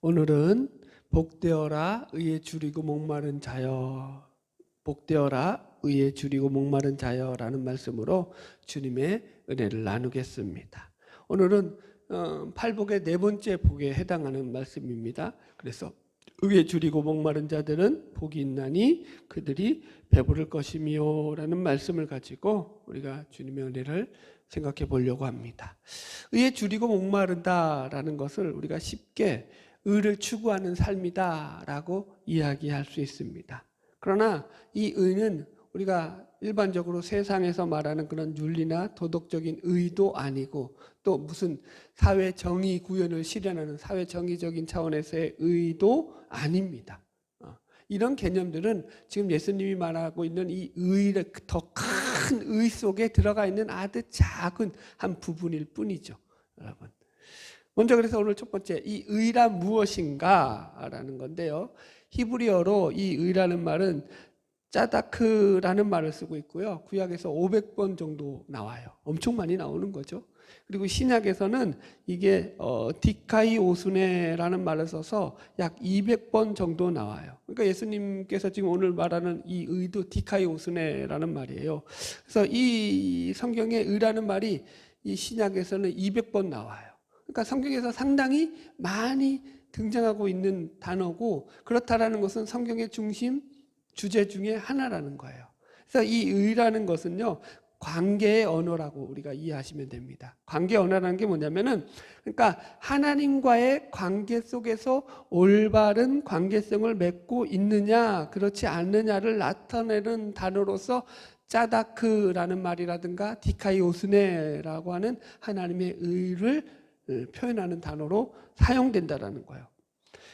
오늘은 복되어라 의에 줄이고 목마른 자여, 복되어라 의에 줄이고 목마른 자여라는 말씀으로 주님의 은혜를 나누겠습니다. 오늘은 팔복의 네 번째 복에 해당하는 말씀입니다. 그래서 의에 줄이고 목마른 자들은 복이 있나니 그들이 배부를 것이며 라는 말씀을 가지고 우리가 주님의 은혜를 생각해 보려고 합니다. 의에 줄이고 목마르다라는 것을 우리가 쉽게 의를 추구하는 삶이다 라고 이야기할 수 있습니다. 그러나 이 의는 우리가 일반적으로 세상에서 말하는 그런 윤리나 도덕적인 의도 아니고 또 무슨 사회 정의 구현을 실현하는 사회 정의적인 차원에서의 의도 아닙니다. 이런 개념들은 지금 예수님이 말하고 있는 이 의의 더 큰 의 속에 들어가 있는 아주 작은 한 부분일 뿐이죠, 여러분. 먼저 그래서 오늘 첫 번째 이 의란 무엇인가 라는 건데요. 히브리어로 이 의라는 말은 짜다크라는 말을 쓰고 있고요. 구약에서 500번 정도 나와요. 엄청 많이 나오는 거죠. 그리고 신약에서는 이게 디카이오스네라는 말을 써서 약 200번 정도 나와요. 그러니까 예수님께서 지금 오늘 말하는 이 의도 디카이오스네라는 말이에요. 그래서 이 성경에 의라는 말이 이 신약에서는 200번 나와요. 그러니까 성경에서 상당히 많이 등장하고 있는 단어고, 그렇다라는 것은 성경의 중심 주제 중에 하나라는 거예요. 그래서 이 의라는 것은요, 관계의 언어라고 우리가 이해하시면 됩니다. 관계 언어라는 게 뭐냐면은, 그러니까 하나님과의 관계 속에서 올바른 관계성을 맺고 있느냐 그렇지 않느냐를 나타내는 단어로서 짜다크라는 말이라든가 디카이오스네라고 하는 하나님의 의를 표현하는 단어로 사용된다라는 거예요.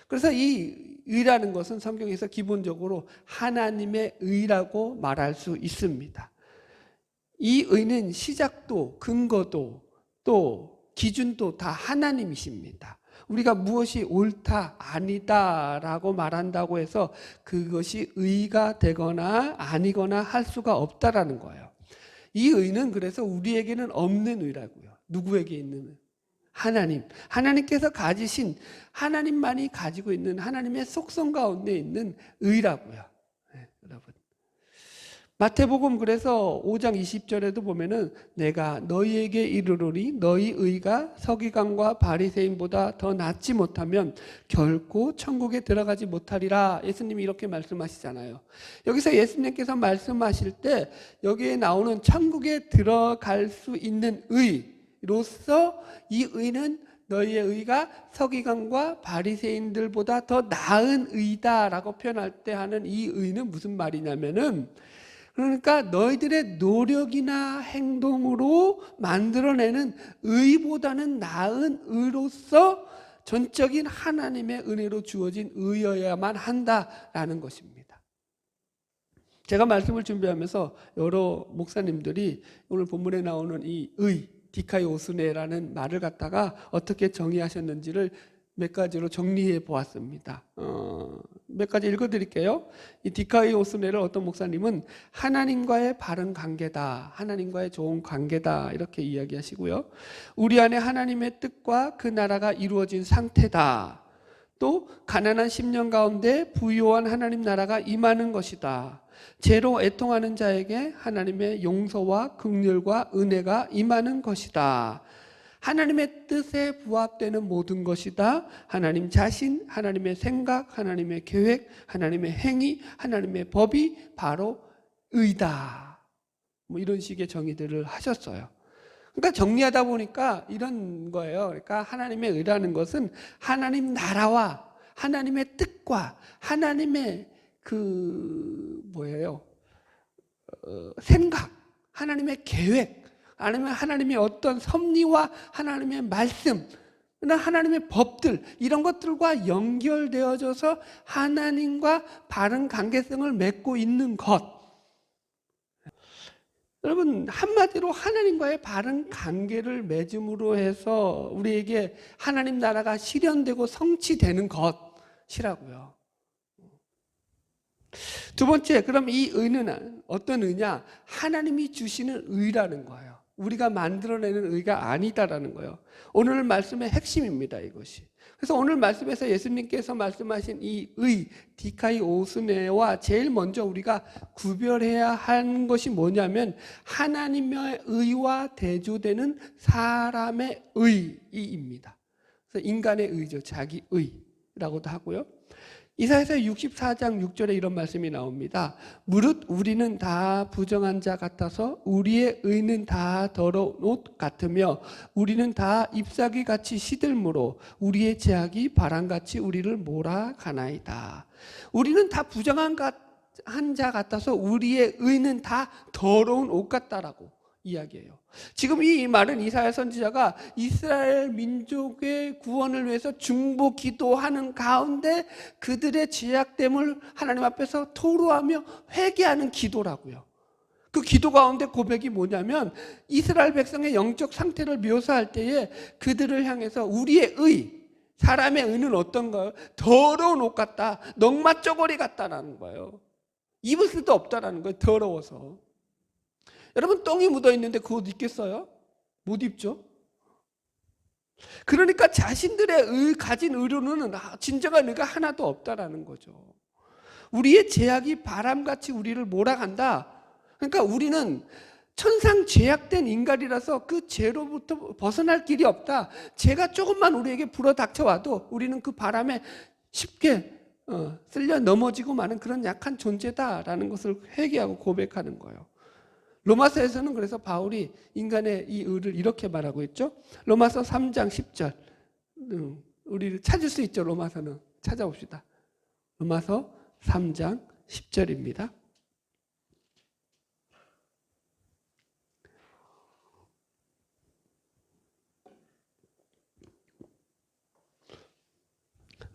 그래서 이 의라는 것은 성경에서 기본적으로 하나님의 의라고 말할 수 있습니다. 이 의는 시작도 근거도 또 기준도 다 하나님이십니다. 우리가 무엇이 옳다 아니다 라고 말한다고 해서 그것이 의가 되거나 아니거나 할 수가 없다라는 거예요. 이 의는 그래서 우리에게는 없는 의라고요. 누구에게 있는? 하나님께서 가지신, 하나님만이 가지고 있는 하나님의 속성 가운데 있는 의라고요. 네, 여러분. 마태복음 그래서 5장 20절에도 보면은 내가 너희에게 이르노니 너희 의가 서기관과 바리새인보다 더 낫지 못하면 결코 천국에 들어가지 못하리라. 예수님이 이렇게 말씀하시잖아요. 여기서 예수님께서 말씀하실 때 여기에 나오는 천국에 들어갈 수 있는 의로서 이 의는 너희의 의가 서기관과 바리새인들보다 더 나은 의다라고 표현할 때 하는 이 의는 무슨 말이냐면은, 그러니까 너희들의 노력이나 행동으로 만들어내는 의보다는 나은 의로서 전적인 하나님의 은혜로 주어진 의여야만 한다라는 것입니다. 제가 말씀을 준비하면서 여러 목사님들이 오늘 본문에 나오는 이 의, 디카이오스네라는 말을 갖다가 어떻게 정의하셨는지를 몇 가지로 정리해 보았습니다. 몇 가지 읽어드릴게요. 이 디카이오스네를 어떤 목사님은 하나님과의 바른 관계다, 하나님과의 좋은 관계다 이렇게 이야기하시고요. 우리 안에 하나님의 뜻과 그 나라가 이루어진 상태다. 또 가난한 심령 가운데 부유한 하나님 나라가 임하는 것이다. 죄로 애통하는 자에게 하나님의 용서와 긍휼과 은혜가 임하는 것이다. 하나님의 뜻에 부합되는 모든 것이다. 하나님 자신, 하나님의 생각, 하나님의 계획, 하나님의 행위, 하나님의 법이 바로 의다. 뭐 이런 식의 정의들을 하셨어요. 그러니까 정리하다 보니까 이런 거예요. 그러니까 하나님의 의라는 것은 하나님 나라와 하나님의 뜻과 하나님의 생각, 하나님의 계획, 아니면 하나님의 어떤 섭리와 하나님의 말씀, 하나님의 법들, 이런 것들과 연결되어져서 하나님과 바른 관계성을 맺고 있는 것. 여러분, 한마디로 하나님과의 바른 관계를 맺음으로 해서 우리에게 하나님 나라가 실현되고 성취되는 것이라고요. 두 번째, 그럼 이 의는 어떤 의냐? 하나님이 주시는 의라는 거예요. 우리가 만들어내는 의가 아니다라는 거예요. 오늘 말씀의 핵심입니다, 이것이. 그래서 오늘 말씀에서 예수님께서 말씀하신 이 의, 디카이오스네와 제일 먼저 우리가 구별해야 하는 것이 뭐냐면 하나님의 의와 대조되는 사람의 의입니다. 그래서 인간의 의죠. 자기 의라고도 하고요. 이사야서 64장 6절에 이런 말씀이 나옵니다. 무릇 우리는 다 부정한 자 같아서 우리의 의는 다 더러운 옷 같으며 우리는 다 잎사귀 같이 시들므로 우리의 죄악이 바람같이 우리를 몰아가나이다. 우리는 다 부정한 자 같아서 우리의 의는 다 더러운 옷 같다라고 이야기해요. 지금 이 말은 이사야 선지자가 이스라엘 민족의 구원을 위해서 중보 기도하는 가운데 그들의 죄악됨을 하나님 앞에서 토로하며 회개하는 기도라고요. 그 기도 가운데 고백이 뭐냐면 이스라엘 백성의 영적 상태를 묘사할 때에 그들을 향해서 우리의 의, 사람의 의는 어떤가요? 더러운 옷 같다, 넝마 쪼거리 같다라는 거예요. 입을 수도 없다라는 거예요. 더러워서. 여러분, 똥이 묻어있는데 그 옷 입겠어요? 못 입죠? 그러니까 자신들의 가진 의로는 진정한 의가 하나도 없다라는 거죠. 우리의 죄악이 바람같이 우리를 몰아간다. 그러니까 우리는 천상 죄악된 인간이라서 그 죄로부터 벗어날 길이 없다. 죄가 조금만 우리에게 불어닥쳐와도 우리는 그 바람에 쉽게 쓸려 넘어지고 마는 그런 약한 존재다라는 것을 회개하고 고백하는 거예요. 로마서에서는 그래서 바울이 인간의 이 의를 이렇게 말하고 있죠. 로마서 3장 10절. 우리를 찾을 수 있죠. 로마서는 찾아봅시다. 로마서 3장 10절입니다.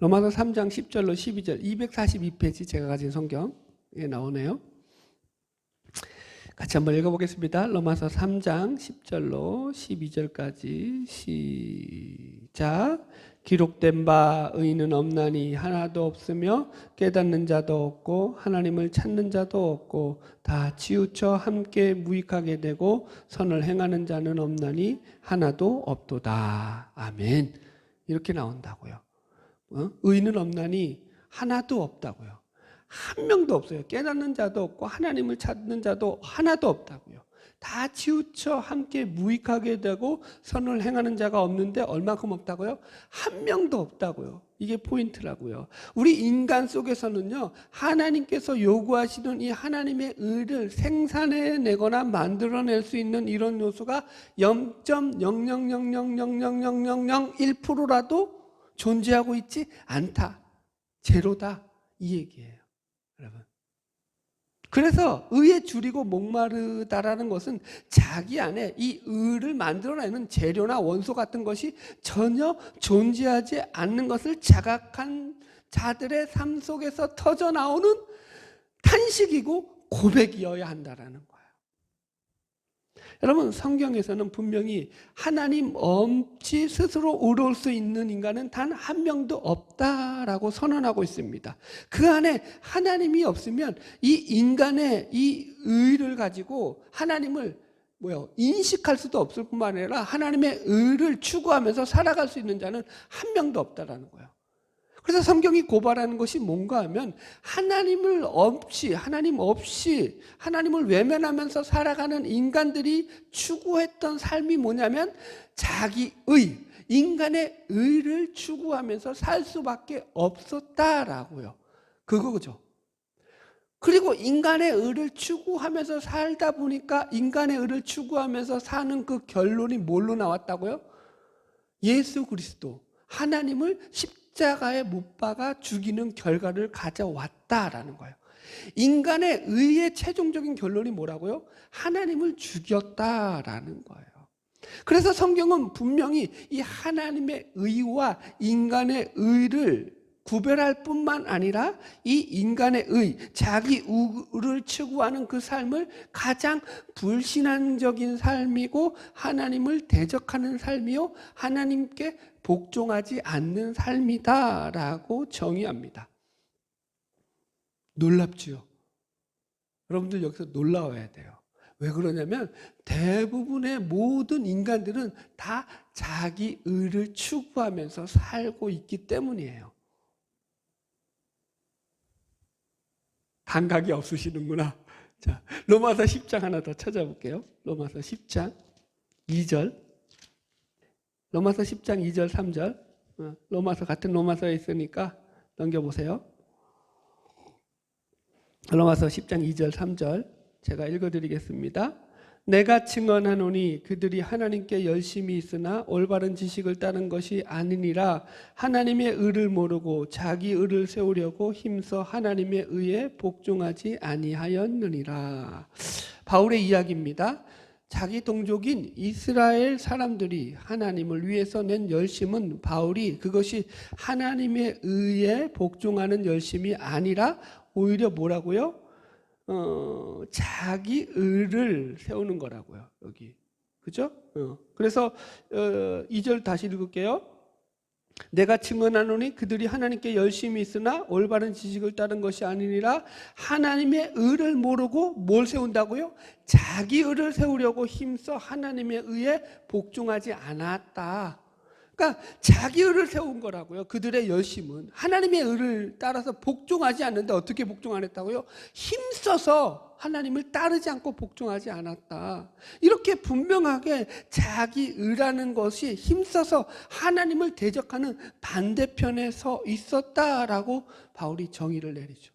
로마서 3장 10절로 12절 242페이지 제가 가진 성경에 나오네요. 같이 한번 읽어보겠습니다. 로마서 3장 10절로 12절까지 시작. 기록된 바 의인은 없나니 하나도 없으며 깨닫는 자도 없고 하나님을 찾는 자도 없고 다 치우쳐 함께 무익하게 되고 선을 행하는 자는 없나니 하나도 없도다. 아멘. 이렇게 나온다고요. 의인은 없나니 하나도 없다고요. 한 명도 없어요. 깨닫는 자도 없고 하나님을 찾는 자도 하나도 없다고요. 다 치우쳐 함께 무익하게 되고 선을 행하는 자가 없는데 얼마큼 없다고요? 한 명도 없다고요. 이게 포인트라고요. 우리 인간 속에서는요, 하나님께서 요구하시는 이 하나님의 의를 생산해내거나 만들어낼 수 있는 이런 요소가 0.000000001%라도 존재하고 있지 않다. 제로다. 이 얘기예요. 여러분. 그래서 의에 줄이고 목마르다라는 것은 자기 안에 이 의를 만들어내는 재료나 원소 같은 것이 전혀 존재하지 않는 것을 자각한 자들의 삶 속에서 터져나오는 탄식이고 고백이어야 한다라는 거예요. 여러분, 성경에서는 분명히 하나님 없이 스스로 의로울 수 있는 인간은 단 한 명도 없다라고 선언하고 있습니다. 그 안에 하나님이 없으면 이 인간의 이 의를 가지고 하나님을 인식할 수도 없을 뿐만 아니라 하나님의 의를 추구하면서 살아갈 수 있는 자는 한 명도 없다라는 거예요. 그래서 성경이 고발하는 것이 뭔가 하면 하나님 없이 하나님을 외면하면서 살아가는 인간들이 추구했던 삶이 뭐냐면 자기의, 인간의 의를 추구하면서 살 수밖에 없었다라고요. 그거죠. 그리고 인간의 의를 추구하면서 살다 보니까 인간의 의를 추구하면서 사는 그 결론이 뭘로 나왔다고요? 예수 그리스도, 하나님을 십자가에 못 박아 죽이는 결과를 가져왔다라는 거예요. 인간의 의의 최종적인 결론이 뭐라고요? 하나님을 죽였다라는 거예요. 그래서 성경은 분명히 이 하나님의 의와 인간의 의를 구별할 뿐만 아니라 이 인간의 의, 자기 우를 추구하는 그 삶을 가장 불신앙적인 삶이고 하나님을 대적하는 삶이요 하나님께 복종하지 않는 삶이다라고 정의합니다. 놀랍지요? 여러분들 여기서 놀라워야 돼요. 왜 그러냐면 대부분의 모든 인간들은 다 자기 의를 추구하면서 살고 있기 때문이에요. 감각이 없으시는구나. 자, 로마서 10장 하나 더 찾아볼게요. 로마서 10장 2절. 로마서 10장 2절 3절. 로마서 같은 로마서에 있으니까 넘겨보세요. 로마서 10장 2절 3절 제가 읽어드리겠습니다. 내가 증언하노니 그들이 하나님께 열심히 있으나 올바른 지식을 따른 것이 아니니라. 하나님의 의를 모르고 자기 의를 세우려고 힘써 하나님의 의에 복종하지 아니하였느니라. 바울의 이야기입니다. 자기 동족인 이스라엘 사람들이 하나님을 위해서 낸 열심은 바울이 그것이 하나님의 의에 복종하는 열심이 아니라 오히려 뭐라고요? 자기 의를 세우는 거라고요. 여기. 그죠? 그래서 2절 다시 읽을게요. 내가 증언하노니 그들이 하나님께 열심히 있으나 올바른 지식을 따른 것이 아니니라. 하나님의 의를 모르고 뭘 세운다고요? 자기 의를 세우려고 힘써 하나님의 의에 복종하지 않았다. 그러니까 자기 의를 세운 거라고요. 그들의 열심은 하나님의 의를 따라서 복종하지 않는데 어떻게 복종 안 했다고요? 힘써서 하나님을 따르지 않고 복종하지 않았다. 이렇게 분명하게 자기 의라는 것이 힘써서 하나님을 대적하는 반대편에 서 있었다라고 바울이 정의를 내리죠.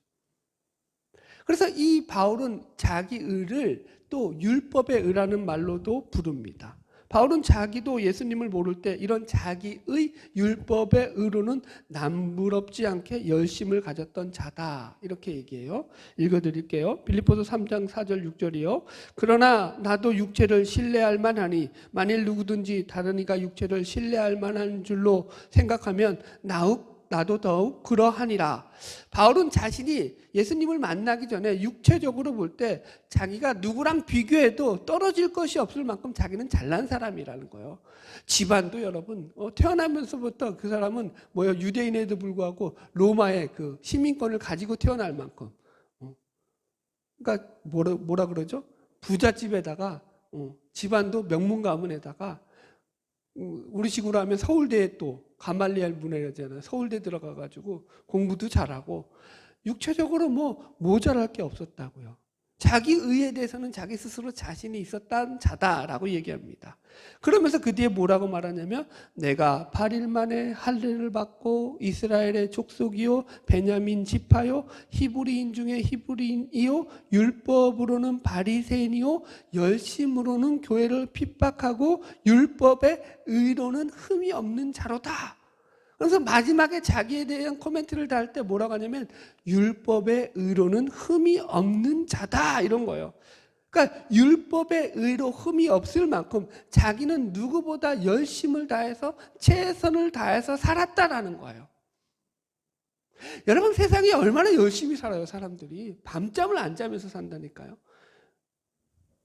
그래서 이 바울은 자기 의를 또 율법의 의라는 말로도 부릅니다. 바울은 자기도 예수님을 모를 때 이런 자기의 율법의 의로는 남부럽지 않게 열심을 가졌던 자다 이렇게 얘기해요. 읽어드릴게요. 빌립보서 3장 4절 6절이요. 그러나 나도 육체를 신뢰할 만하니 만일 누구든지 다른 이가 육체를 신뢰할 만한 줄로 생각하면 나도 더욱 그러하니라. 바울은 자신이 예수님을 만나기 전에 육체적으로 볼 때 자기가 누구랑 비교해도 떨어질 것이 없을 만큼 자기는 잘난 사람이라는 거예요. 집안도 여러분 태어나면서부터 그 사람은 유대인에도 불구하고 로마의 그 시민권을 가지고 태어날 만큼 그러니까 뭐라 그러죠? 부잣집에다가 집안도 명문 가문에다가 우리 식으로 하면 서울대에 또 가말리엘 문화잖아요. 서울대 들어가가지고 공부도 잘하고 육체적으로 모자랄 게 없었다고요. 자기 의에 대해서는 자기 스스로 자신이 있었던 자다라고 얘기합니다. 그러면서 그 뒤에 뭐라고 말하냐면 내가 8일 만에 할례를 받고 이스라엘의 족속이요 베냐민 지파요 히브리인 중에 히브리인이요 율법으로는 바리새인이요 열심으로는 교회를 핍박하고 율법의 의로는 흠이 없는 자로다. 그래서 마지막에 자기에 대한 코멘트를 달 때 뭐라고 하냐면 율법의 의로는 흠이 없는 자다 이런 거예요. 그러니까 율법의 의로 흠이 없을 만큼 자기는 누구보다 열심을 다해서 최선을 다해서 살았다라는 거예요. 여러분 세상에 얼마나 열심히 살아요 사람들이. 밤잠을 안 자면서 산다니까요.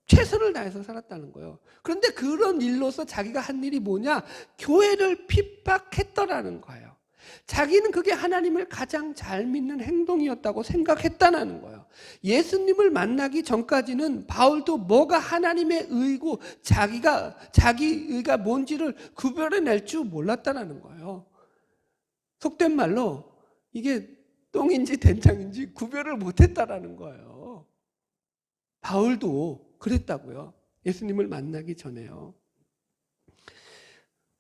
최선을 다해서 살았다는 거예요. 그런데 그런 일로서 자기가 한 일이 뭐냐? 교회를 핍박했더라는 거예요. 자기는 그게 하나님을 가장 잘 믿는 행동이었다고 생각했다는 거예요. 예수님을 만나기 전까지는 바울도 뭐가 하나님의 의고 자기 의가 뭔지를 구별해낼 줄 몰랐다는 거예요. 속된 말로 이게 똥인지 된장인지 구별을 못했다는 거예요. 바울도 그랬다고요. 예수님을 만나기 전에요.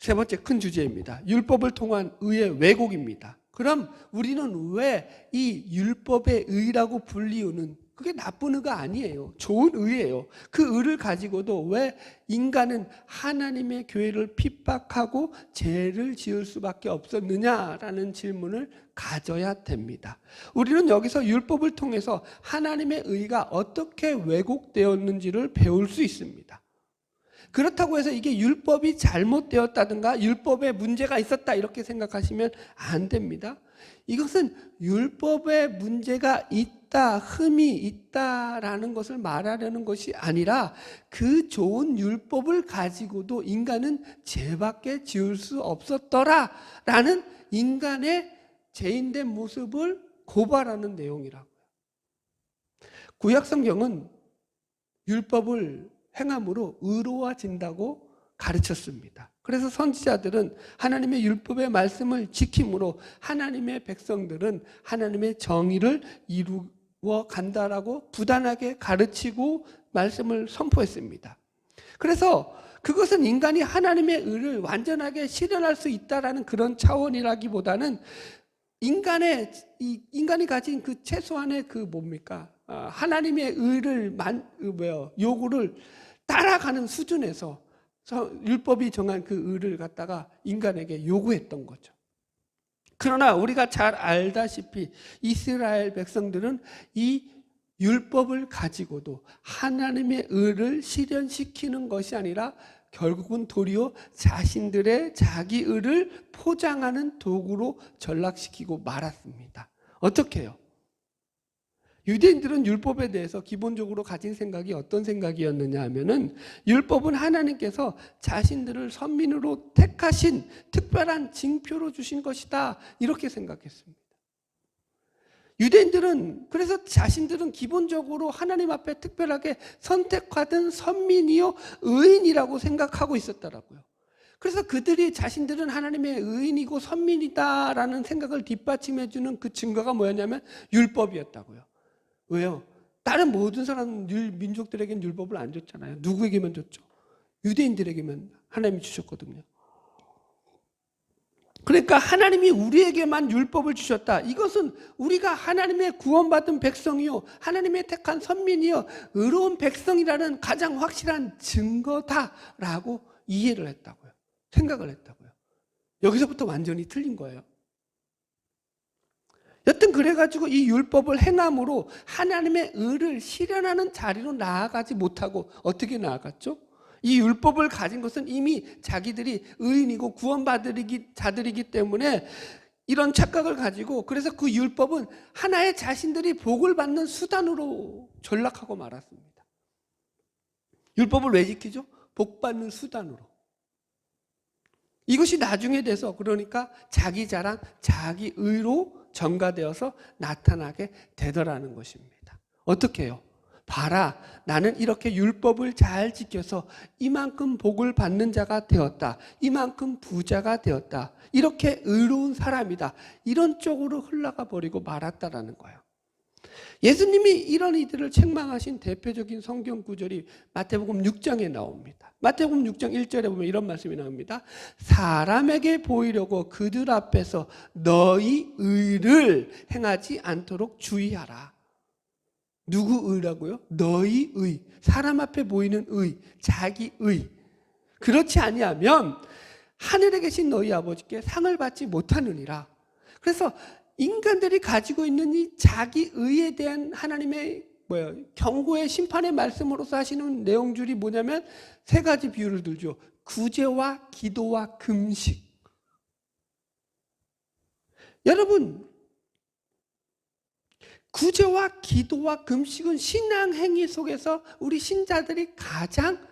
세 번째 큰 주제입니다. 율법을 통한 의의 왜곡입니다. 그럼 우리는 왜 이 율법의 의라고 불리우는 그게 나쁜 의가 아니에요. 좋은 의예요. 그 의를 가지고도 왜 인간은 하나님의 교회를 핍박하고 죄를 지을 수밖에 없었느냐라는 질문을 가져야 됩니다. 우리는 여기서 율법을 통해서 하나님의 의가 어떻게 왜곡되었는지를 배울 수 있습니다. 그렇다고 해서 이게 율법이 잘못되었다든가 율법에 문제가 있었다 이렇게 생각하시면 안 됩니다. 이것은 율법에 문제가 있다, 흠이 있다라는 것을 말하려는 것이 아니라 그 좋은 율법을 가지고도 인간은 죄밖에 지을 수 없었더라라는 인간의 죄인된 모습을 고발하는 내용이라고요. 구약 성경은 율법을 행함으로 의로워진다고 가르쳤습니다. 그래서 선지자들은 하나님의 율법의 말씀을 지킴으로 하나님의 백성들은 하나님의 정의를 이루어 간다라고 부단하게 가르치고 말씀을 선포했습니다. 그래서 그것은 인간이 하나님의 의를 완전하게 실현할 수 있다라는 그런 차원이라기보다는 인간이 가진 그 최소한의 그 뭡니까? 하나님의 의를 요구를 따라가는 수준에서 율법이 정한 그 의를 갖다가 인간에게 요구했던 거죠. 그러나 우리가 잘 알다시피 이스라엘 백성들은 이 율법을 가지고도 하나님의 의를 실현시키는 것이 아니라 결국은 도리어 자신들의 자기 의를 포장하는 도구로 전락시키고 말았습니다. 어떻게 해요? 유대인들은 율법에 대해서 기본적으로 가진 생각이 어떤 생각이었느냐 하면은 율법은 하나님께서 자신들을 선민으로 택하신 특별한 징표로 주신 것이다, 이렇게 생각했습니다. 유대인들은 그래서 자신들은 기본적으로 하나님 앞에 특별하게 선택받은 선민이요 의인이라고 생각하고 있었더라고요. 그래서 그들이 자신들은 하나님의 의인이고 선민이다라는 생각을 뒷받침해 주는 그 증거가 뭐였냐면 율법이었다고요. 왜요? 다른 모든 사람 민족들에게는 율법을 안 줬잖아요. 누구에게만 줬죠? 유대인들에게만 하나님이 주셨거든요. 그러니까 하나님이 우리에게만 율법을 주셨다. 이것은 우리가 하나님의 구원받은 백성이요, 하나님의 택한 선민이요, 의로운 백성이라는 가장 확실한 증거다라고 이해를 했다고요. 생각을 했다고요. 여기서부터 완전히 틀린 거예요. 여튼 그래가지고 이 율법을 행함으로 하나님의 의를 실현하는 자리로 나아가지 못하고 어떻게 나아갔죠? 이 율법을 가진 것은 이미 자기들이 의인이고 구원받으리 자들이기 때문에 이런 착각을 가지고, 그래서 그 율법은 하나의 자신들이 복을 받는 수단으로 전락하고 말았습니다. 율법을 왜 지키죠? 복 받는 수단으로. 이것이 나중에 돼서 그러니까 자기 자랑, 자기 의로 전가되어서 나타나게 되더라는 것입니다. 어떻게 해요? 봐라, 나는 이렇게 율법을 잘 지켜서 이만큼 복을 받는 자가 되었다, 이만큼 부자가 되었다, 이렇게 의로운 사람이다, 이런 쪽으로 흘러가 버리고 말았다라는 거예요. 예수님이 이런 이들을 책망하신 대표적인 성경 구절이 마태복음 6장에 나옵니다. 마태복음 6장 1절에 보면 이런 말씀이 나옵니다. 사람에게 보이려고 그들 앞에서 너희 의를 행하지 않도록 주의하라. 누구 의라고요? 너희 의, 사람 앞에 보이는 의, 자기 의. 그렇지 아니하면 하늘에 계신 너희 아버지께 상을 받지 못하느니라. 그래서 인간들이 가지고 있는 이 자기 의에 대한 하나님의 경고의 심판의 말씀으로서 하시는 내용줄이 뭐냐면 세 가지 비유를 들죠. 구제와 기도와 금식. 여러분, 구제와 기도와 금식은 신앙 행위 속에서 우리 신자들이 가장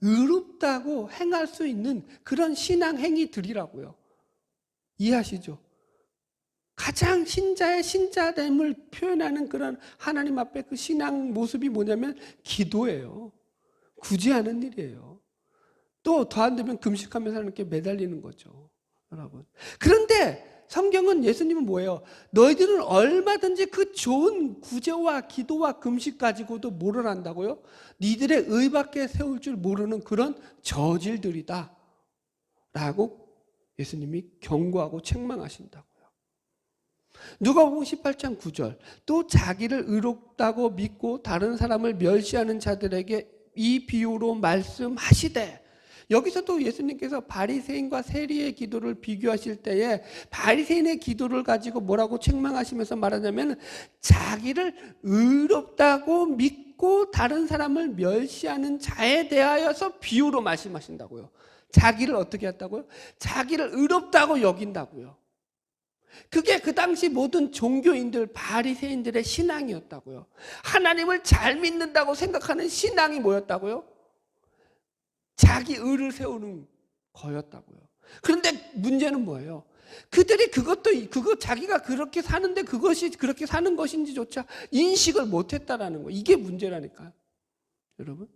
의롭다고 행할 수 있는 그런 신앙 행위들이라고요. 이해하시죠? 가장 신자의 신자됨을 표현하는 그런 하나님 앞에 그 신앙 모습이 뭐냐면 기도예요. 구제하는 일이에요. 또 더 안 되면 금식하면서 이렇게 매달리는 거죠, 여러분. 그런데 성경은, 예수님은 뭐예요? 너희들은 얼마든지 그 좋은 구제와 기도와 금식 가지고도 뭐를 한다고요? 니들의 의밖에 세울 줄 모르는 그런 저질들이다 라고 예수님이 경고하고 책망하신다고요. 누가복음 18장 9절, 또 자기를 의롭다고 믿고 다른 사람을 멸시하는 자들에게 이 비유로 말씀하시되, 여기서도 예수님께서 바리새인과 세리의 기도를 비교하실 때에 바리새인의 기도를 가지고 뭐라고 책망하시면서 말하냐면 자기를 의롭다고 믿고 다른 사람을 멸시하는 자에 대하여서 비유로 말씀하신다고요. 자기를 어떻게 했다고요? 자기를 의롭다고 여긴다고요. 그게 그 당시 모든 종교인들, 바리새인들의 신앙이었다고요. 하나님을 잘 믿는다고 생각하는 신앙이 뭐였다고요? 자기 의를 세우는 거였다고요. 그런데 문제는 뭐예요? 그들이 자기가 그렇게 사는데 그것이 그렇게 사는 것인지조차 인식을 못했다라는 거예요. 이게 문제라니까요. 여러분?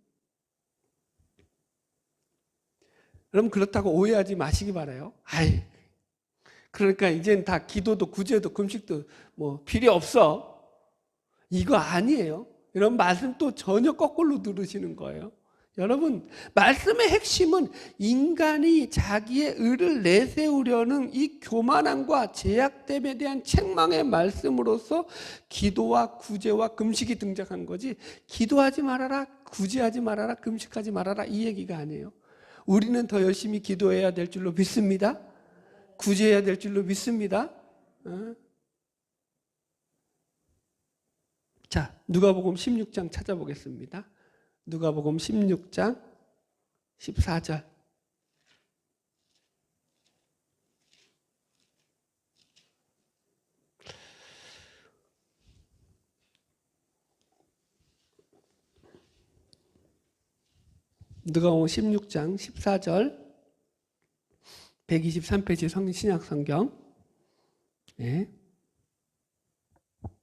여러분 그렇다고 오해하지 마시기 바라요. 아이, 그러니까 이젠 다 기도도 구제도 금식도 뭐 필요 없어. 이거 아니에요. 여러분 말씀 또 전혀 거꾸로 들으시는 거예요. 여러분 말씀의 핵심은 인간이 자기의 의를 내세우려는 이 교만함과 제약됨에 대한 책망의 말씀으로서 기도와 구제와 금식이 등장한 거지, 기도하지 말아라, 구제하지 말아라, 금식하지 말아라 이 얘기가 아니에요. 우리는 더 열심히 기도해야 될 줄로 믿습니다. 구제해야 될 줄로 믿습니다. 자, 누가복음 16장 찾아보겠습니다. 누가복음 16장 14절. 누가복음 16장 14절 123페이지 신약 성경. 네.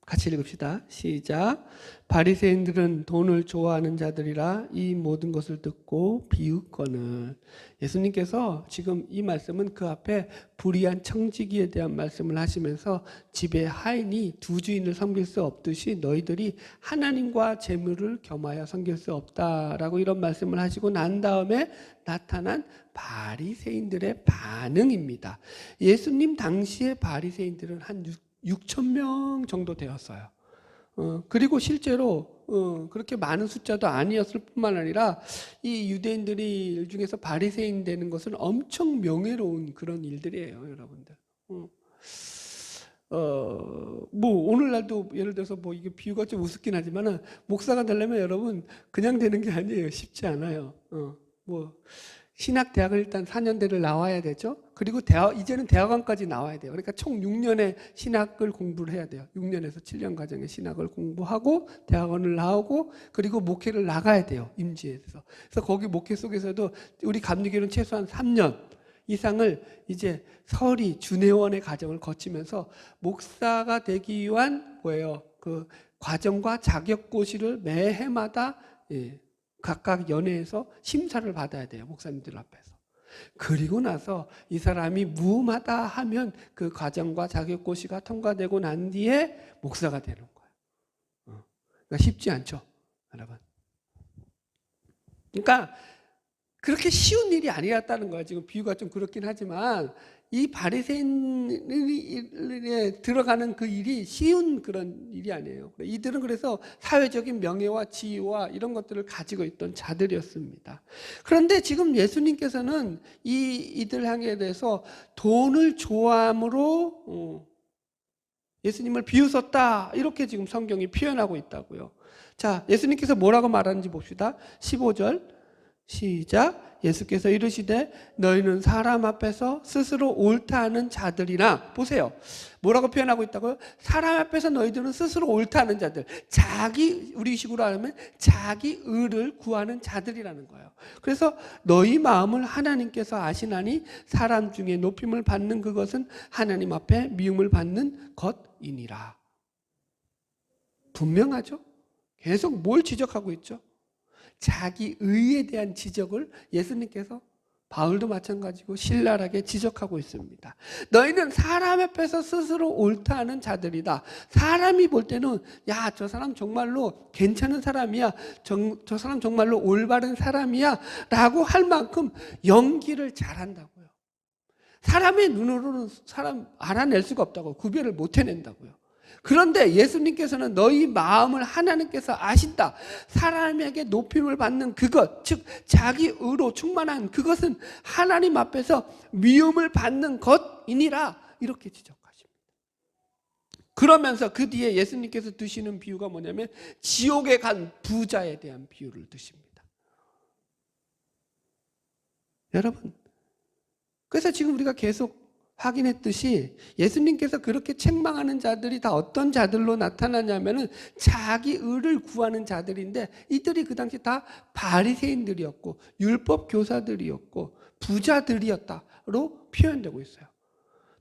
같이 읽읍시다. 시작. 바리새인들은 돈을 좋아하는 자들이라 이 모든 것을 듣고 비웃거늘. 예수님께서 지금 이 말씀은 그 앞에 불의한 청지기에 대한 말씀을 하시면서 집에 하인이 두 주인을 섬길 수 없듯이 너희들이 하나님과 재물을 겸하여 섬길 수 없다라고 이런 말씀을 하시고 난 다음에 나타난 바리새인들의 반응입니다. 예수님 당시의 바리새인들은 한 6,000명 정도 되었어요. 그리고 실제로 그렇게 많은 숫자도 아니었을 뿐만 아니라 이 유대인들이 중에서 바리새인 되는 것은 엄청 명예로운 그런 일들이에요, 여러분들. 뭐 오늘날도 예를 들어서 뭐 이게 비유가 좀 우습긴 하지만은 목사가 되려면 여러분 그냥 되는 게 아니에요. 쉽지 않아요. 뭐 신학대학을 일단 4년대를 나와야 되죠. 그리고 이제는 대학원까지 나와야 돼요. 그러니까 총 6년의 신학을 공부를 해야 돼요. 6년에서 7년 과정의 신학을 공부하고 대학원을 나오고 그리고 목회를 나가야 돼요. 임지에서. 그래서 거기 목회 속에서도 우리 감리교는 최소한 3년 이상을 이제 설이 준회원의 과정을 거치면서 목사가 되기 위한 뭐예요? 그 과정과 자격고시를 매해마다 각각 연회에서 심사를 받아야 돼요. 목사님들 앞에서. 그리고 나서 이 사람이 무음하다 하면 그 과정과 자격고시가 통과되고 난 뒤에 목사가 되는 거예요. 그러니까 쉽지 않죠, 여러분. 그러니까 그렇게 쉬운 일이 아니었다는 거예요. 지금 비유가 좀 그렇긴 하지만 이 바리새인에 들어가는 그 일이 쉬운 그런 일이 아니에요. 이들은 그래서 사회적인 명예와 지위와 이런 것들을 가지고 있던 자들이었습니다. 그런데 지금 예수님께서는 이들 향해 대해서 돈을 좋아함으로 예수님을 비웃었다 이렇게 지금 성경이 표현하고 있다고요. 자, 예수님께서 뭐라고 말하는지 봅시다. 15절 시작. 예수께서 이르시되 너희는 사람 앞에서 스스로 옳다 하는 자들이나, 보세요. 뭐라고 표현하고 있다고요? 사람 앞에서 너희들은 스스로 옳다 하는 자들, 우리식으로 하면 자기 의를 구하는 자들이라는 거예요. 그래서 너희 마음을 하나님께서 아시나니 사람 중에 높임을 받는 그것은 하나님 앞에 미움을 받는 것이니라. 분명하죠? 계속 뭘 지적하고 있죠? 자기 의에 대한 지적을 예수님께서 바울도 마찬가지고 신랄하게 지적하고 있습니다. 너희는 사람 앞에서 스스로 옳다 하는 자들이다. 사람이 볼 때는 야, 저 사람 정말로 괜찮은 사람이야, 저 사람 정말로 올바른 사람이야 라고 할 만큼 연기를 잘한다고요. 사람의 눈으로는 사람 알아낼 수가 없다고, 구별을 못 해낸다고요. 그런데 예수님께서는 너희 마음을 하나님께서 아신다. 사람에게 높임을 받는 그것, 즉 자기 의로 충만한 그것은 하나님 앞에서 미움을 받는 것이니라 이렇게 지적하십니다. 그러면서 그 뒤에 예수님께서 드시는 비유가 뭐냐면 지옥에 간 부자에 대한 비유를 드십니다. 여러분, 그래서 지금 우리가 계속 확인했듯이 예수님께서 그렇게 책망하는 자들이 다 어떤 자들로 나타나냐면은 자기 의를 구하는 자들인데, 이들이 그 당시 다 바리새인들이었고 율법 교사들이었고 부자들이었다로 표현되고 있어요.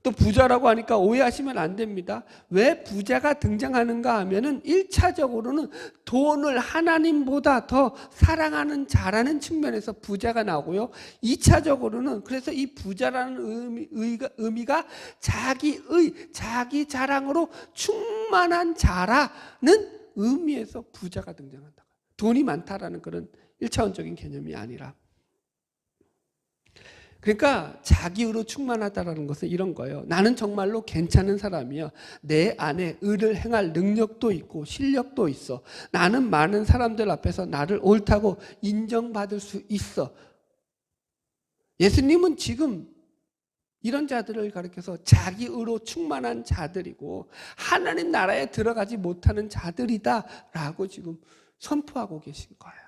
또 부자라고 하니까 오해하시면 안 됩니다. 왜 부자가 등장하는가 하면은 1차적으로는 돈을 하나님보다 더 사랑하는 자라는 측면에서 부자가 나오고요. 2차적으로는 그래서 이 부자라는 의미가 자기의, 자기 자랑으로 충만한 자라는 의미에서 부자가 등장한다. 돈이 많다라는 그런 1차원적인 개념이 아니라. 그러니까 자기의로 충만하다라는 것은 이런 거예요. 나는 정말로 괜찮은 사람이야. 내 안에 의를 행할 능력도 있고 실력도 있어. 나는 많은 사람들 앞에서 나를 옳다고 인정받을 수 있어. 예수님은 지금 이런 자들을 가리켜서 자기의로 충만한 자들이고 하나님 나라에 들어가지 못하는 자들이다라고 지금 선포하고 계신 거예요.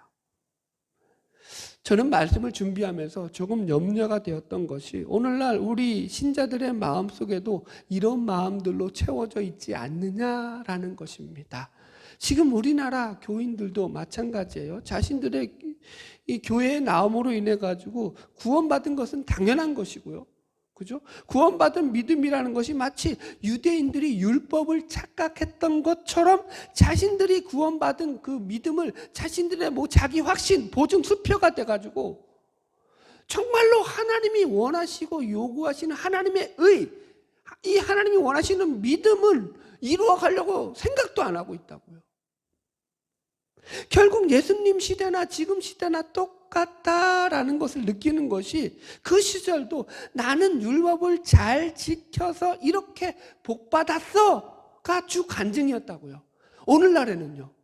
저는 말씀을 준비하면서 조금 염려가 되었던 것이 오늘날 우리 신자들의 마음속에도 이런 마음들로 채워져 있지 않느냐라는 것입니다. 지금 우리나라 교인들도 마찬가지예요. 자신들의 이 교회에 나옴으로 인해 가지고 구원받은 것은 당연한 것이고요. 그죠? 구원받은 믿음이라는 것이 마치 유대인들이 율법을 착각했던 것처럼 자신들이 구원받은 그 믿음을 자신들의 자기 확신, 보증 수표가 돼가지고 정말로 하나님이 원하시고 요구하시는 하나님의 이 하나님이 원하시는 믿음을 이루어가려고 생각도 안 하고 있다고요. 결국 예수님 시대나 지금 시대나 똑같다라는 것을 느끼는 것이 그 시절도 나는 율법을 잘 지켜서 이렇게 복받았어가 주 간증이었다고요. 오늘날에는요.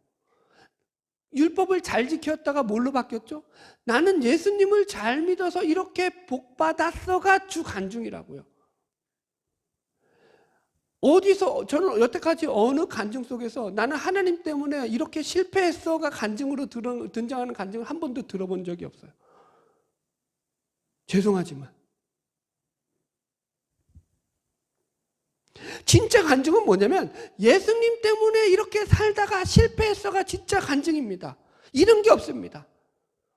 율법을 잘 지켰다가 뭘로 바뀌었죠? 나는 예수님을 잘 믿어서 이렇게 복받았어가 주 간증이라고요. 어디서 저는 여태까지 어느 간증 속에서 나는 하나님 때문에 이렇게 실패했어가 간증으로 등장하는 간증을 한 번도 들어본 적이 없어요. 죄송하지만 진짜 간증은 뭐냐면 예수님 때문에 이렇게 살다가 실패했어가 진짜 간증입니다. 이런 게 없습니다.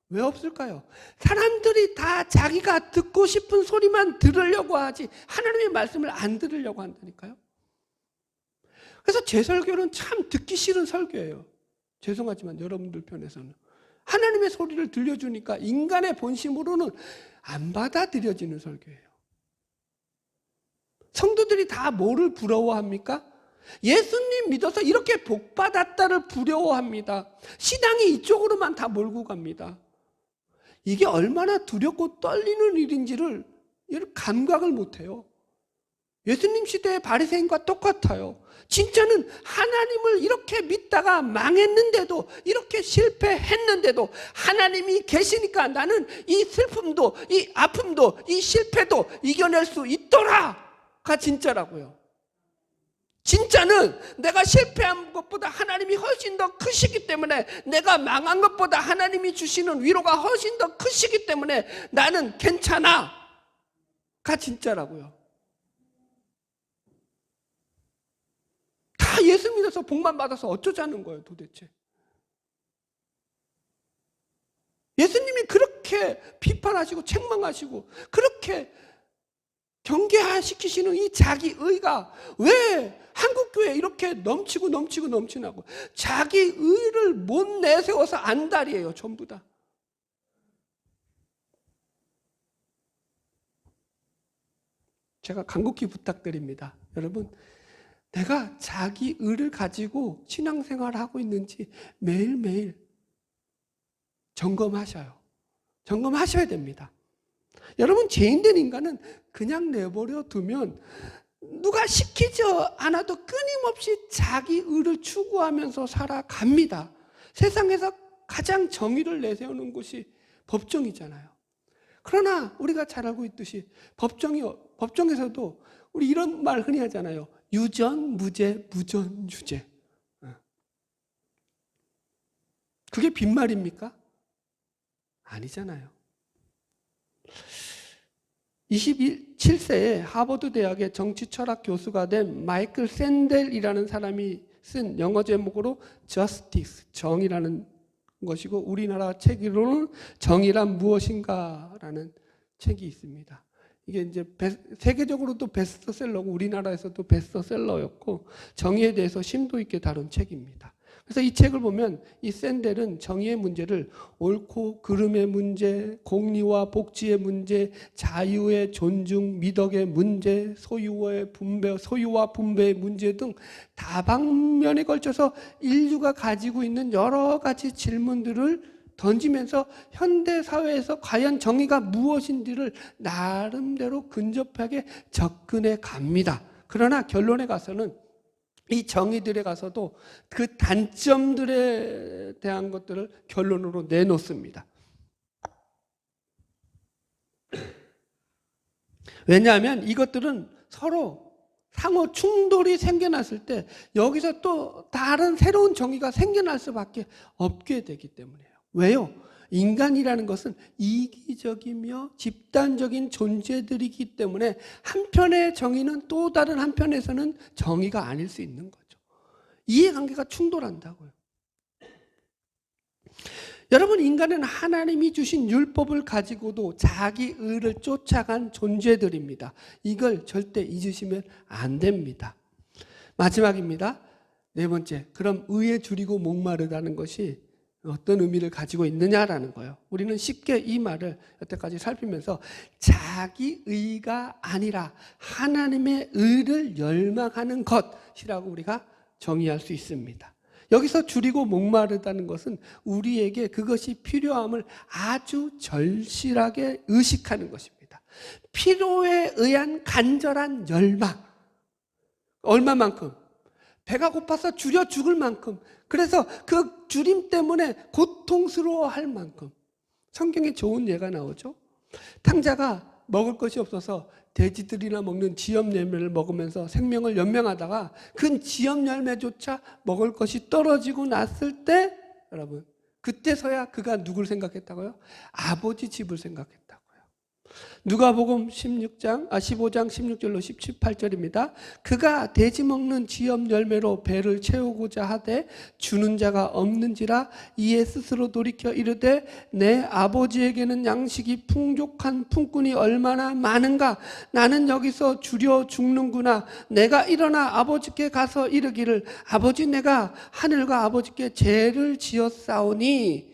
왜 없을까요? 사람들이 다 자기가 듣고 싶은 소리만 들으려고 하지 하나님의 말씀을 안 들으려고 한다니까요. 그래서 제 설교는 참 듣기 싫은 설교예요. 죄송하지만 여러분들 편에서는 하나님의 소리를 들려주니까 인간의 본심으로는 안 받아들여지는 설교예요. 성도들이 다 뭐를 부러워합니까? 예수님 믿어서 이렇게 복받았다를 부러워합니다. 신앙이 이쪽으로만 다 몰고 갑니다. 이게 얼마나 두렵고 떨리는 일인지를 감각을 못해요. 예수님 시대의 바리새인과 똑같아요. 진짜는 하나님을 이렇게 믿다가 망했는데도 이렇게 실패했는데도 하나님이 계시니까 나는 이 슬픔도 이 아픔도 이 실패도 이겨낼 수 있더라가 진짜라고요. 진짜는 내가 실패한 것보다 하나님이 훨씬 더 크시기 때문에 내가 망한 것보다 하나님이 주시는 위로가 훨씬 더 크시기 때문에 나는 괜찮아가 진짜라고요. 다 예수 믿어서 복만 받아서 어쩌자는 거예요 도대체. 예수님이 그렇게 비판하시고 책망하시고 그렇게 경계시키시는 이 자기의가 왜 한국교회에 이렇게 넘치나고 자기의를 못 내세워서 안달이에요 전부 다. 제가 간곡히 부탁드립니다. 여러분 내가 자기의를 가지고 신앙생활을 하고 있는지 매일매일 점검하셔야 됩니다. 여러분 죄인된 인간은 그냥 내버려 두면 누가 시키지 않아도 끊임없이 자기의를 추구하면서 살아갑니다. 세상에서 가장 정의를 내세우는 곳이 법정이잖아요. 그러나 우리가 잘 알고 있듯이 법정에서도 우리 이런 말 흔히 하잖아요. 유전, 무죄, 무전, 유죄. 그게 빈말입니까? 아니잖아요. 27세에 하버드 대학의 정치철학 교수가 된 마이클 샌델이라는 사람이 쓴 영어 제목으로 Justice, 정의라는 것이고 우리나라 책으로는 정의란 무엇인가라는 책이 있습니다. 이게 이제 세계적으로도 베스트셀러고 우리나라에서도 베스트셀러였고 정의에 대해서 심도 있게 다룬 책입니다. 그래서 이 책을 보면 이 샌델은 정의의 문제를 옳고 그름의 문제, 공리와 복지의 문제, 자유의 존중, 미덕의 문제, 소유와 분배의 문제 등 다방면에 걸쳐서 인류가 가지고 있는 여러 가지 질문들을 던지면서 현대 사회에서 과연 정의가 무엇인지를 나름대로 근접하게 접근해 갑니다. 그러나 결론에 가서는 이 정의들에 가서도 그 단점들에 대한 것들을 결론으로 내놓습니다. 왜냐하면 이것들은 서로 상호 충돌이 생겨났을 때 여기서 또 다른 새로운 정의가 생겨날 수밖에 없게 되기 때문이에요. 왜요? 인간이라는 것은 이기적이며 집단적인 존재들이기 때문에 한편의 정의는 또 다른 한편에서는 정의가 아닐 수 있는 거죠. 이해관계가 충돌한다고요. 여러분, 인간은 하나님이 주신 율법을 가지고도 자기 의를 쫓아간 존재들입니다. 이걸 절대 잊으시면 안 됩니다. 마지막입니다. 네 번째, 그럼 의에 줄이고 목마르다는 것이 어떤 의미를 가지고 있느냐라는 거예요. 우리는 쉽게 이 말을 여태까지 살피면서 자기 의가 아니라 하나님의 의를 열망하는 것이라고 우리가 정의할 수 있습니다. 여기서 줄이고 목마르다는 것은 우리에게 그것이 필요함을 아주 절실하게 의식하는 것입니다. 필요에 의한 간절한 열망. 얼마만큼? 배가 고파서 줄여 죽을 만큼, 그래서 그 줄임 때문에 고통스러워할 만큼. 성경에 좋은 예가 나오죠. 탕자가 먹을 것이 없어서 돼지들이나 먹는 지엽 열매를 먹으면서 생명을 연명하다가 그 지엽 열매조차 먹을 것이 떨어지고 났을 때, 여러분, 그때서야 그가 누굴 생각했다고요? 아버지 집을 생각했다고요. 누가복음 15장 16절로 18절입니다. 그가 돼지 먹는 지엽 열매로 배를 채우고자 하되 주는 자가 없는지라 이에 스스로 돌이켜 이르되 내 아버지에게는 양식이 풍족한 품꾼이 얼마나 많은가. 나는 여기서 줄여 죽는구나. 내가 일어나 아버지께 가서 이르기를 아버지, 내가 하늘과 아버지께 죄를 지었사오니.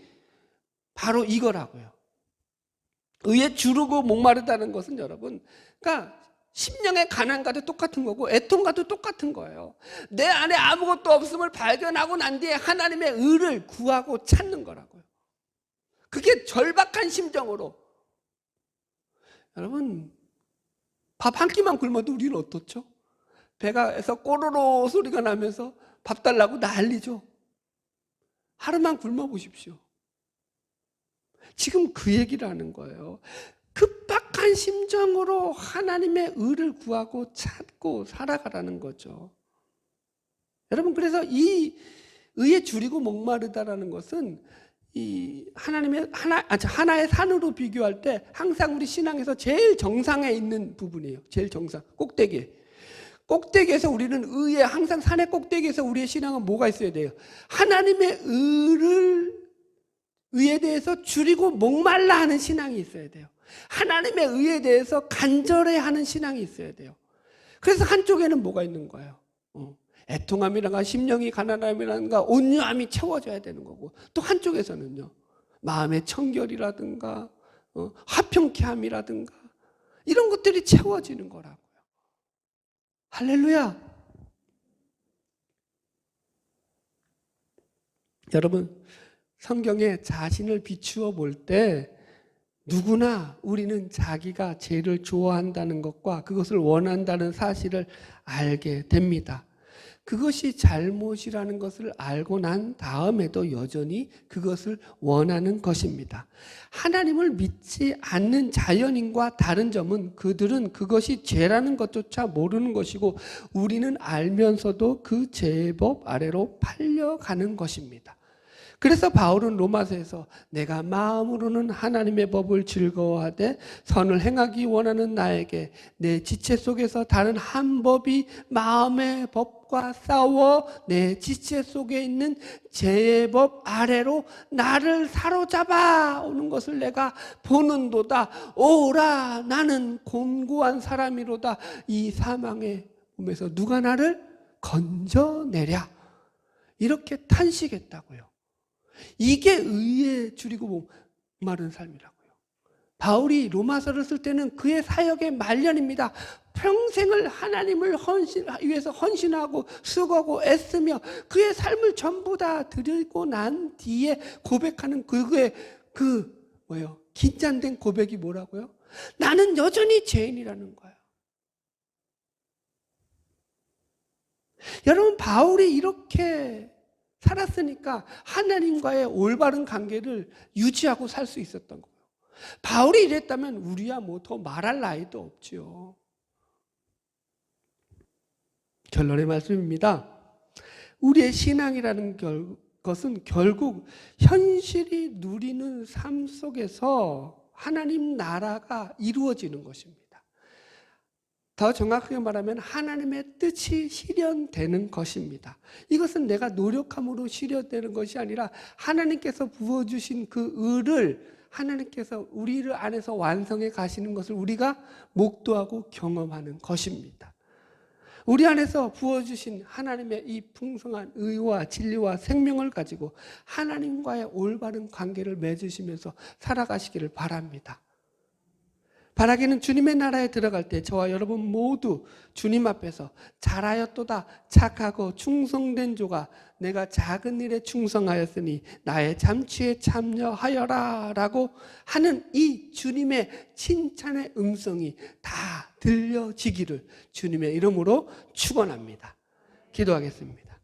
바로 이거라고요. 의에 주르고 목마르다는 것은, 여러분, 그러니까 심령의 가난과도 똑같은 거고 애통과도 똑같은 거예요. 내 안에 아무것도 없음을 발견하고 난 뒤에 하나님의 의를 구하고 찾는 거라고요. 그게 절박한 심정으로. 여러분, 밥 한 끼만 굶어도 우리는 어떻죠? 배가에서 꼬로로 소리가 나면서 밥 달라고 난리죠. 하루만 굶어 보십시오. 지금 그 얘기를 하는 거예요. 급박한 심정으로 하나님의 의를 구하고 찾고 살아가라는 거죠. 여러분, 그래서 이 의에 줄이고 목마르다라는 것은 이 하나님의 하나의 산으로 비교할 때 항상 우리 신앙에서 제일 정상에 있는 부분이에요. 제일 정상, 꼭대기에서 우리는 의에, 항상 산의 꼭대기에서 우리의 신앙은 뭐가 있어야 돼요? 하나님의 의에 대해서 줄이고 목말라 하는 신앙이 있어야 돼요. 하나님의 의에 대해서 간절해하는 신앙이 있어야 돼요. 그래서 한쪽에는 뭐가 있는 거예요? 애통함이란가 심령이 가난함이란가 온유함이 채워져야 되는 거고, 또 한쪽에서는요, 마음의 청결이라든가 화평케 함이라든가 이런 것들이 채워지는 거라고요. 할렐루야. 여러분, 성경에 자신을 비추어 볼 때 누구나 우리는 자기가 죄를 좋아한다는 것과 그것을 원한다는 사실을 알게 됩니다. 그것이 잘못이라는 것을 알고 난 다음에도 여전히 그것을 원하는 것입니다. 하나님을 믿지 않는 자연인과 다른 점은 그들은 그것이 죄라는 것조차 모르는 것이고 우리는 알면서도 그 죄의 법 아래로 팔려가는 것입니다. 그래서 바울은 로마서에서 내가 마음으로는 하나님의 법을 즐거워하되 선을 행하기 원하는 나에게 내 지체 속에서 다른 한 법이 마음의 법과 싸워 내 지체 속에 있는 죄의 법 아래로 나를 사로잡아 오는 것을 내가 보는도다. 오라 나는 곤고한 사람이로다. 이 사망의 몸에서 누가 나를 건져내랴. 이렇게 탄식했다고요. 이게 의에 줄이고 목마른 삶이라고요. 바울이 로마서를 쓸 때는 그의 사역의 말년입니다. 평생을 하나님을 위해서 헌신하고 수고하고 애쓰며 그의 삶을 전부 다 드리고 난 뒤에 고백하는 그의 긴장된 고백이 뭐라고요? 나는 여전히 죄인이라는 거예요. 여러분, 바울이 이렇게 살았으니까 하나님과의 올바른 관계를 유지하고 살 수 있었던 거예요. 바울이 이랬다면 우리야 뭐 더 말할 나위도 없지요. 결론의 말씀입니다. 우리의 신앙이라는 것은 결국 현실이 누리는 삶 속에서 하나님 나라가 이루어지는 것입니다. 더 정확하게 말하면 하나님의 뜻이 실현되는 것입니다. 이것은 내가 노력함으로 실현되는 것이 아니라 하나님께서 부어주신 그 의를 하나님께서 우리를 안에서 완성해 가시는 것을 우리가 목도하고 경험하는 것입니다. 우리 안에서 부어주신 하나님의 이 풍성한 의와 진리와 생명을 가지고 하나님과의 올바른 관계를 맺으시면서 살아가시기를 바랍니다. 바라기는 주님의 나라에 들어갈 때 저와 여러분 모두 주님 앞에서 잘하였도다 착하고 충성된 조가 내가 작은 일에 충성하였으니 나의 잠취에 참여하여라 라고 하는 이 주님의 칭찬의 음성이 다 들려지기를 주님의 이름으로 축원합니다. 기도하겠습니다.